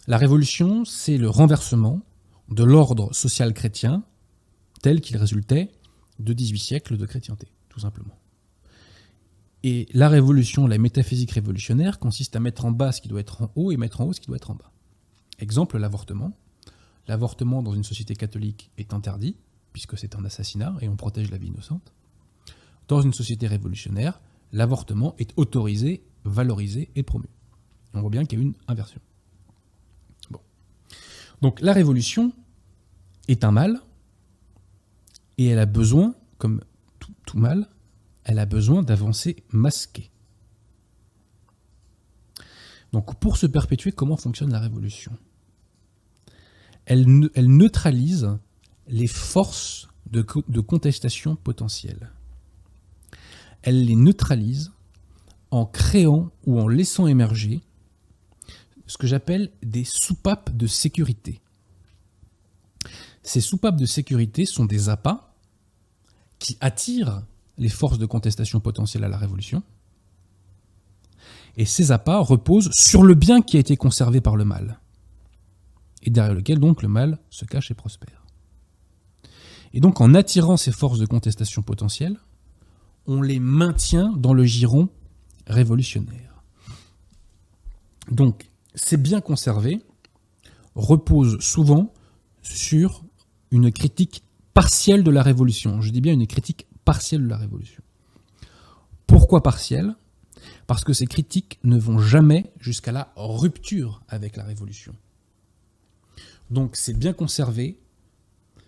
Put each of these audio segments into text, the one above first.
La révolution, c'est le renversement de l'ordre social chrétien tel qu'il résultait de 18 siècles de chrétienté, tout simplement. Et la révolution, la métaphysique révolutionnaire, consiste à mettre en bas ce qui doit être en haut et mettre en haut ce qui doit être en bas. Exemple, l'avortement. L'avortement dans une société catholique est interdit, puisque c'est un assassinat et on protège la vie innocente. Dans une société révolutionnaire, l'avortement est autorisé, valorisé et promu. On voit bien qu'il y a une inversion. Bon. Donc la révolution est un mal, et elle a besoin, comme tout mal, elle a besoin d'avancées masquées. Donc pour se perpétuer, comment fonctionne la révolution ? Elle neutralise les forces de contestation potentielles. Elle les neutralise en créant ou en laissant émerger ce que j'appelle des soupapes de sécurité. Ces soupapes de sécurité sont des appâts qui attirent les forces de contestation potentielle à la révolution. Et ces appâts reposent sur le bien qui a été conservé par le mal, et derrière lequel donc le mal se cache et prospère. Et donc en attirant ces forces de contestation potentielle, on les maintient dans le giron révolutionnaire. Donc ces biens conservés reposent souvent sur une critique partielle de la révolution. Je dis bien une critique partielle de la révolution. Pourquoi partielle ? Parce que ces critiques ne vont jamais jusqu'à la rupture avec la révolution. Donc c'est bien conservé,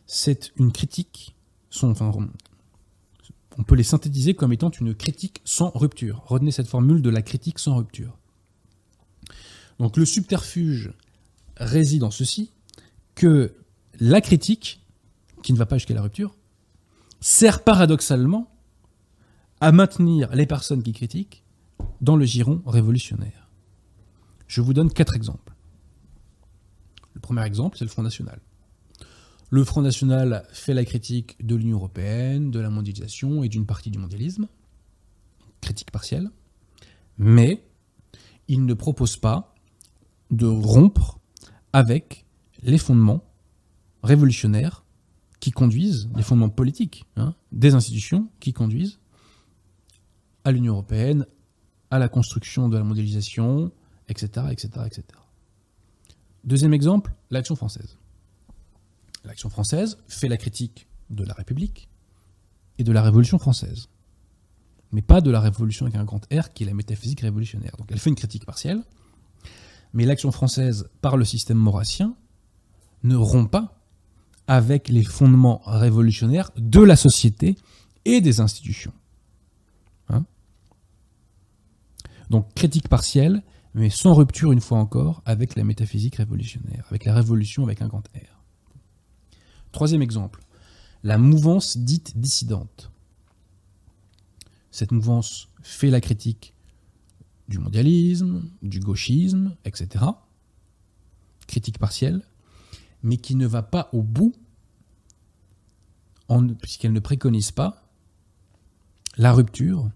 c'est une critique, on peut les synthétiser comme étant une critique sans rupture. Retenez cette formule de la critique sans rupture. Donc le subterfuge réside en ceci, que la critique, qui ne va pas jusqu'à la rupture, sert paradoxalement à maintenir les personnes qui critiquent dans le giron révolutionnaire. Je vous donne 4 exemples. Le premier exemple, c'est le Front National. Le Front National fait la critique de l'Union européenne, de la mondialisation et d'une partie du mondialisme, critique partielle, mais il ne propose pas de rompre avec les fondements révolutionnaires qui conduisent, les fondements politiques, des institutions qui conduisent à l'Union européenne, à la construction de la mondialisation, etc., etc., etc. Deuxième exemple, l'Action française. L'Action française fait la critique de la République et de la Révolution française, mais pas de la Révolution avec un grand R qui est la métaphysique révolutionnaire. Donc elle fait une critique partielle, mais l'Action française, par le système maurassien, ne rompt pas avec les fondements révolutionnaires de la société et des institutions. Donc critique partielle, mais sans rupture une fois encore avec la métaphysique révolutionnaire, avec la révolution avec un grand R. Troisième exemple, la mouvance dite dissidente. Cette mouvance fait la critique du mondialisme, du gauchisme, etc. Critique partielle, mais qui ne va pas au bout, puisqu'elle ne préconise pas la rupture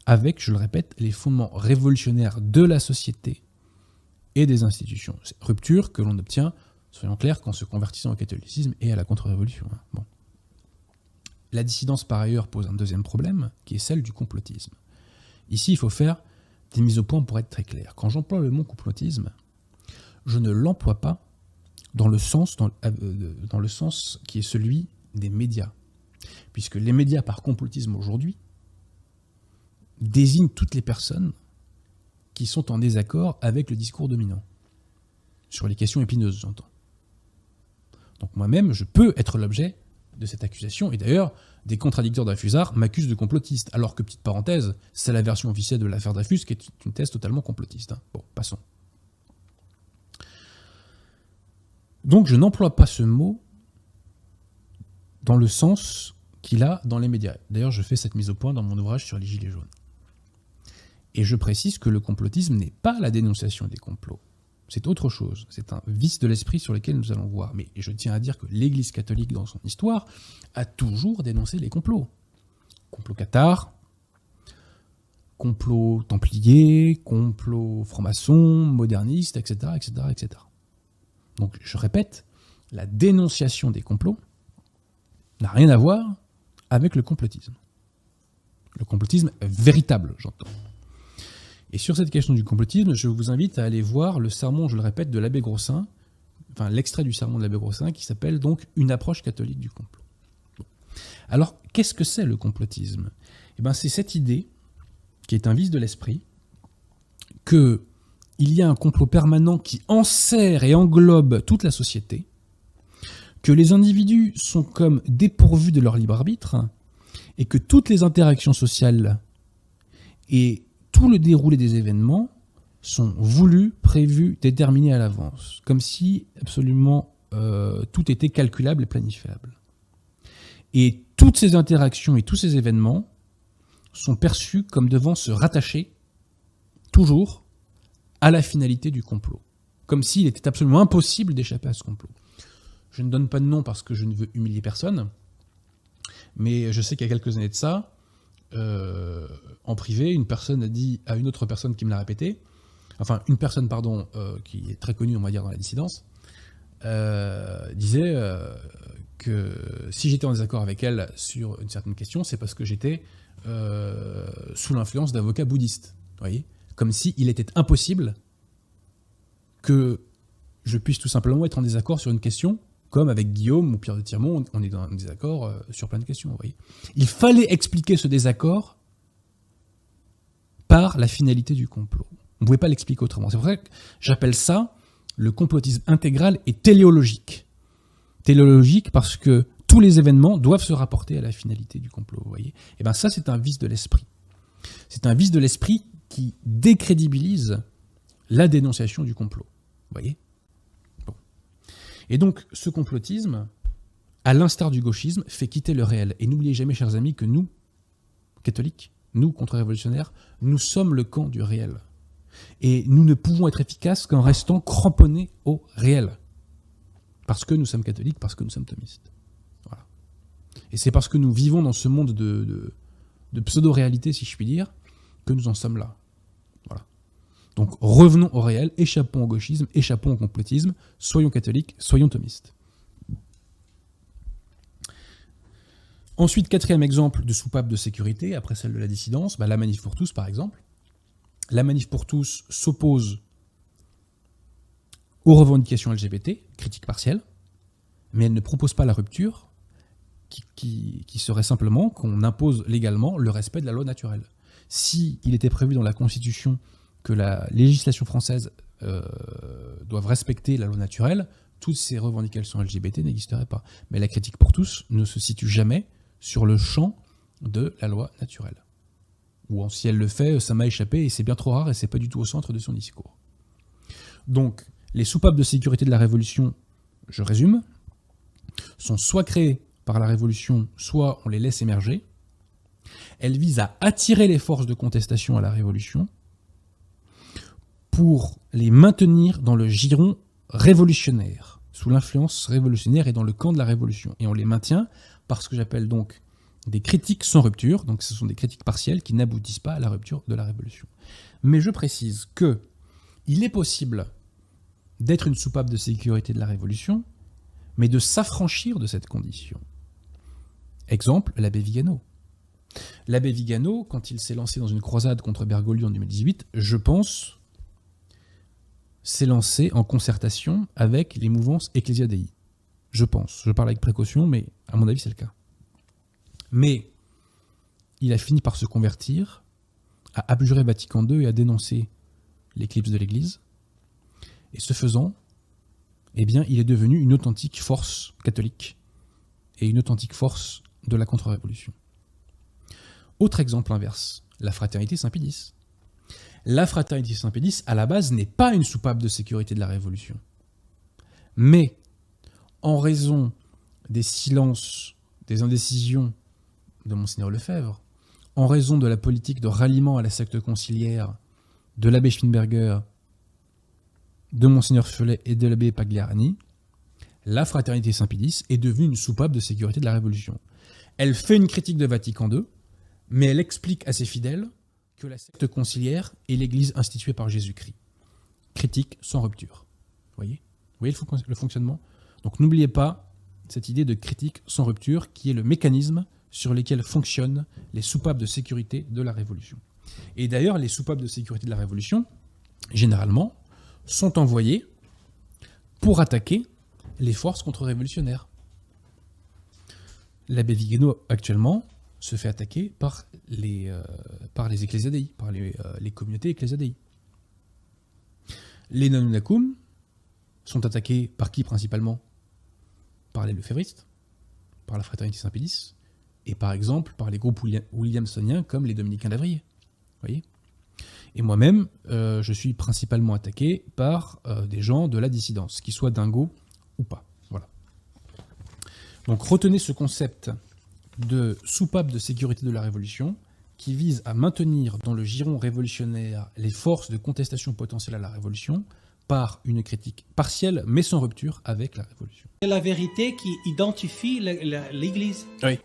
avec, je le répète, les fondements révolutionnaires de la société et des institutions. C'est rupture que l'on obtient, soyons clairs, qu'en se convertissant au catholicisme et à la contre-révolution. Bon. La dissidence, par ailleurs, pose un deuxième problème, qui est celle du complotisme. Ici, il faut faire des mises au point pour être très clair. Quand j'emploie le mot complotisme, je ne l'emploie pas dans le sens qui est celui des médias. Puisque les médias, par complotisme aujourd'hui, désignent toutes les personnes qui sont en désaccord avec le discours dominant. Sur les questions épineuses, j'entends. Donc moi-même, je peux être l'objet de cette accusation. Et d'ailleurs, des contradicteurs Dreyfusard m'accusent de complotiste. Alors que, petite parenthèse, c'est la version officielle de l'affaire Dreyfus qui est une thèse totalement complotiste. Bon, passons. Donc je n'emploie pas ce mot dans le sens qu'il a dans les médias. D'ailleurs, je fais cette mise au point dans mon ouvrage sur les Gilets jaunes. Et je précise que le complotisme n'est pas la dénonciation des complots. C'est autre chose. C'est un vice de l'esprit sur lequel nous allons voir. Mais je tiens à dire que l'Église catholique, dans son histoire, a toujours dénoncé les complots. Complot cathare, complot templier, complot franc-maçon, moderniste, etc., etc., etc. Donc je répète, la dénonciation des complots n'a rien à voir avec le complotisme. Le complotisme véritable, j'entends. Et sur cette question du complotisme, je vous invite à aller voir le sermon, je le répète, de l'abbé Grossin, enfin l'extrait du sermon de l'abbé Grossin, qui s'appelle donc « Une approche catholique du complot ». Bon. Alors, qu'est-ce que c'est le complotisme ? Eh bien, c'est cette idée, qui est un vice de l'esprit, qu'il y a un complot permanent qui enserre et englobe toute la société, que les individus sont comme dépourvus de leur libre arbitre, et que toutes les interactions sociales et tout le déroulé des événements sont voulus, prévus, déterminés à l'avance, comme si absolument tout était calculable et planifiable. Et toutes ces interactions et tous ces événements sont perçus comme devant se rattacher toujours à la finalité du complot, comme s'il était absolument impossible d'échapper à ce complot. Je ne donne pas de nom parce que je ne veux humilier personne, mais je sais qu'il y a quelques années de ça, en privé, une personne a dit à une autre personne qui me l'a répété, enfin une personne, pardon, qui est très connue, on va dire, dans la dissidence, disait que si j'étais en désaccord avec elle sur une certaine question, c'est parce que j'étais sous l'influence d'avocats bouddhistes. Vous voyez ? Comme s'il était impossible que je puisse tout simplement être en désaccord sur une question, comme avec Guillaume ou Pierre de Tirmont, on est en désaccord sur plein de questions. Vous voyez ? Il fallait expliquer ce désaccord par la finalité du complot. On ne pouvait pas l'expliquer autrement. C'est pour ça que j'appelle ça le complotisme intégral et téléologique. Téléologique parce que tous les événements doivent se rapporter à la finalité du complot. Vous voyez ? Et bien ça, c'est un vice de l'esprit. C'est un vice de l'esprit qui décrédibilise la dénonciation du complot. Vous voyez ? Bon. Et donc, ce complotisme, à l'instar du gauchisme, fait quitter le réel. Et n'oubliez jamais, chers amis, que nous, catholiques, nous, contre-révolutionnaires, nous sommes le camp du réel. Et nous ne pouvons être efficaces qu'en restant cramponnés au réel. Parce que nous sommes catholiques, parce que nous sommes thomistes. Voilà. Et c'est parce que nous vivons dans ce monde de pseudo-réalité, si je puis dire, que nous en sommes là. Voilà. Donc revenons au réel, échappons au gauchisme, échappons au complotisme, soyons catholiques, soyons thomistes. Ensuite, quatrième exemple de soupape de sécurité, après celle de la dissidence, la Manif pour tous par exemple. La Manif pour tous s'oppose aux revendications LGBT, critique partielle, mais elle ne propose pas la rupture, qui serait simplement qu'on impose légalement le respect de la loi naturelle. Si il était prévu dans la Constitution que la législation française doive respecter la loi naturelle, toutes ces revendications LGBT n'existeraient pas. Mais la critique pour tous ne se situe jamais sur le champ de la loi naturelle. Ou si elle le fait, ça m'a échappé et c'est bien trop rare et c'est pas du tout au centre de son discours. Donc, les soupapes de sécurité de la Révolution, je résume, sont soit créées par la Révolution, soit on les laisse émerger. Elles visent à attirer les forces de contestation à la Révolution pour les maintenir dans le giron révolutionnaire, sous l'influence révolutionnaire et dans le camp de la Révolution. Et on les maintient par ce que j'appelle donc des critiques sans rupture, donc ce sont des critiques partielles qui n'aboutissent pas à la rupture de la Révolution. Mais je précise que il est possible d'être une soupape de sécurité de la Révolution, mais de s'affranchir de cette condition. Exemple, l'abbé Vigano. L'abbé Vigano, quand il s'est lancé dans une croisade contre Bergoglio en 2018, je pense, s'est lancé en concertation avec les mouvances Ecclesia Dei. Je pense, je parle avec précaution, mais à mon avis c'est le cas. Mais il a fini par se convertir, à abjurer Vatican II et à dénoncer l'éclipse de l'Église. Et ce faisant, eh bien, il est devenu une authentique force catholique et une authentique force de la contre-révolution. Autre exemple inverse, la Fraternité Saint-Pédis. La Fraternité Saint-Pédis, à la base, n'est pas une soupape de sécurité de la Révolution. Mais, en raison des silences, des indécisions de Monseigneur Lefebvre, en raison de la politique de ralliement à la secte conciliaire de l'abbé Schwinberger, de Monseigneur Follet et de l'abbé Pagliarani, la Fraternité Saint-Pédis est devenue une soupape de sécurité de la Révolution. Elle fait une critique de Vatican II, mais elle explique à ses fidèles que la secte conciliaire est l'Église instituée par Jésus-Christ. Critique sans rupture. Voyez ? voyez le fonctionnement? Donc n'oubliez pas cette idée de critique sans rupture qui est le mécanisme sur lequel fonctionnent les soupapes de sécurité de la Révolution. Et d'ailleurs, les soupapes de sécurité de la Révolution, généralement, sont envoyées pour attaquer les forces contre-révolutionnaires. L'abbé Vigano, actuellement, se fait attaquer par les ecclésiadei, par les communautés ecclésiadei. Les Nonunacum sont attaqués par qui principalement? Par les lefévristes, par la Fraternité Saint-Pédis, et par exemple par les groupes williamsoniens comme les Dominicains d'Avrier. Voyez ? Et moi-même, je suis principalement attaqué par des gens de la dissidence, qu'ils soient dingos ou pas. Voilà. Donc retenez ce concept de soupape de sécurité de la Révolution qui vise à maintenir dans le giron révolutionnaire les forces de contestation potentielle à la Révolution par une critique partielle mais sans rupture avec la Révolution. C'est la vérité qui identifie l'Église. Oui.